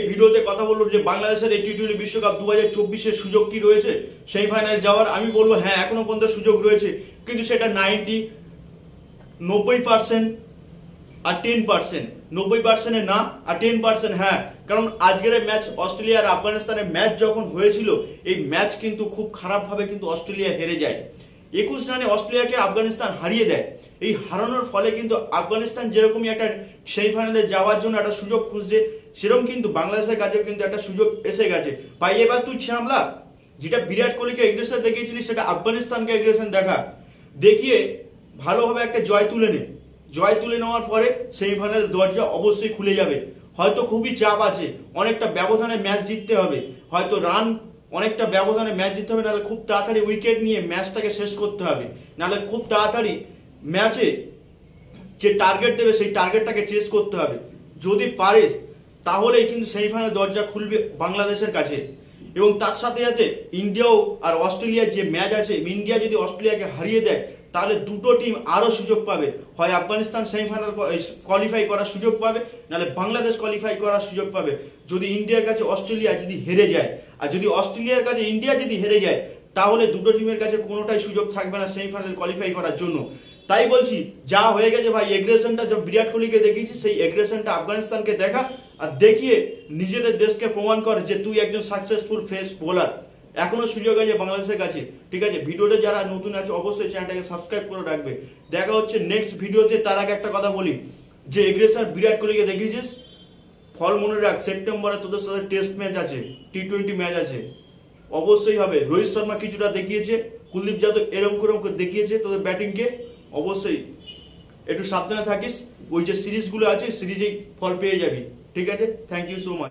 ভিডিওতে কথা বলবো যে বাংলাদেশের এই টি-20 বিশ্বকাপ 2024-এর সুযোগ কি রয়েছে সেমিফাইনালে যাওয়ার। আমি বলবো হ্যাঁ, এখনো পর্যন্ত সুযোগ রয়েছে, কিন্তু সেটা 90% আর 10%, 90% না আর 10% হ্যাঁ। কারণ আজকের ম্যাচ অস্ট্রেলিয়া আর আফগানিস্তানের ম্যাচ যখন হয়েছিল, এই ম্যাচ কিন্তু খুব খারাপভাবে কিন্তু অস্ট্রেলিয়া হেরে যায়। 21 রানে অস্ট্রেলিয়াকে আফগানিস্তান হারিয়ে দেয়। এই হারানোর ফলে কিন্তু আফগানিস্তান যেরকমই একটা সেমিফাইনালে যাওয়ার জন্য একটা সুযোগ খুঁজছে, সেরকম কিন্তু বাংলাদেশের কাছেও কিন্তু একটা সুযোগ এসে গেছে। ভাই এবার তুই সামলা, যেটা বিরাট কোহলিকে এগ্রেশন দেখিয়েছিলি সেটা আফগানিস্তানকে এগ্রেশন দেখিয়ে ভালোভাবে একটা জয় তুলে নে। জয় তুলে নেওয়ার পরে সেমিফাইনালের দরজা অবশ্যই খুলে যাবে। হয়তো খুবই চাপ আছে, অনেকটা ব্যবধানে ম্যাচ জিততে হবে, হয়তো রান অনেকটা ব্যবধানে ম্যাচ জিততে হবে, নাহলে খুব তাড়াতাড়ি উইকেট নিয়ে ম্যাচটাকে শেষ করতে হবে, নাহলে খুব তাড়াতাড়ি ম্যাচে যে টার্গেট দেবে সেই টার্গেটটাকে চেস করতে হবে। যদি পারে তাহলেই কিন্তু সেমিফাইনাল দরজা খুলবে বাংলাদেশের কাছে। এবং তার সাথে সাথে ইন্ডিয়াও আর অস্ট্রেলিয়ার যে ম্যাচ আছে, ইন্ডিয়া যদি অস্ট্রেলিয়াকে হারিয়ে দেয় তাহলে দুটো টিম আরো সুযোগ পাবে। হয় আফগানিস্তান সেমিফাইনাল কোয়ালিফাই করার সুযোগ পাবে, নাহলে বাংলাদেশ কোয়ালিফাই করার সুযোগ পাবে। যদি ইন্ডিয়ার কাছে অস্ট্রেলিয়া যদি হেরে যায়, আর যদি অস্ট্রেলিয়ার কাছে ইন্ডিয়া যদি হেরে যায়, তাহলে দুটো টিমের কাছে কোনোটাই সুযোগ থাকবে না সেমিফাইনাল কোয়ালিফাই করার জন্য। তাই বলছি, যা হয়ে গেছে ভাই, এগ্রেশনটা যে বিরাট কোহলিকে দেখিয়েছি, সেই এগ্রেশনটা আফগানিস্তানকে দেখা, আর দেখিয়ে নিজেদের দেশকে প্রমাণ কর যে তুই একজন সাকসেসফুল ফেস্ট বোলার। এখনো সুযোগ আছে বাংলাদেশের কাছে। ঠিক আছে, ভিডিওটা যারা নতুন আছে অবশ্যই চ্যানেলটাকে সাবস্ক্রাইব করে রাখবে। দেখা হচ্ছে নেক্সট ভিডিওতে। তার আগে একটা কথা বলি, যে এগ্রেশন বিরাট কোহলিকে দেখিয়েছিস, ফল মনে রাখ, সেপ্টেম্বরে তোদের সাথে টেস্ট ম্যাচ আছে, টি-20 ম্যাচ আছে, অবশ্যই হবে। রোহিত শর্মা কিছুটা দেখিয়েছে, কুলদীপ যাদব এরম করে দেখিয়েছে তোদের ব্যাটিংকে। অবশ্যই একটু সাবধানে থাকিস, ওই যে সিরিজগুলো আছে সিরিজেই ফল পেয়ে যাবি। ঠিক আছে, থ্যাংক ইউ সো মাচ।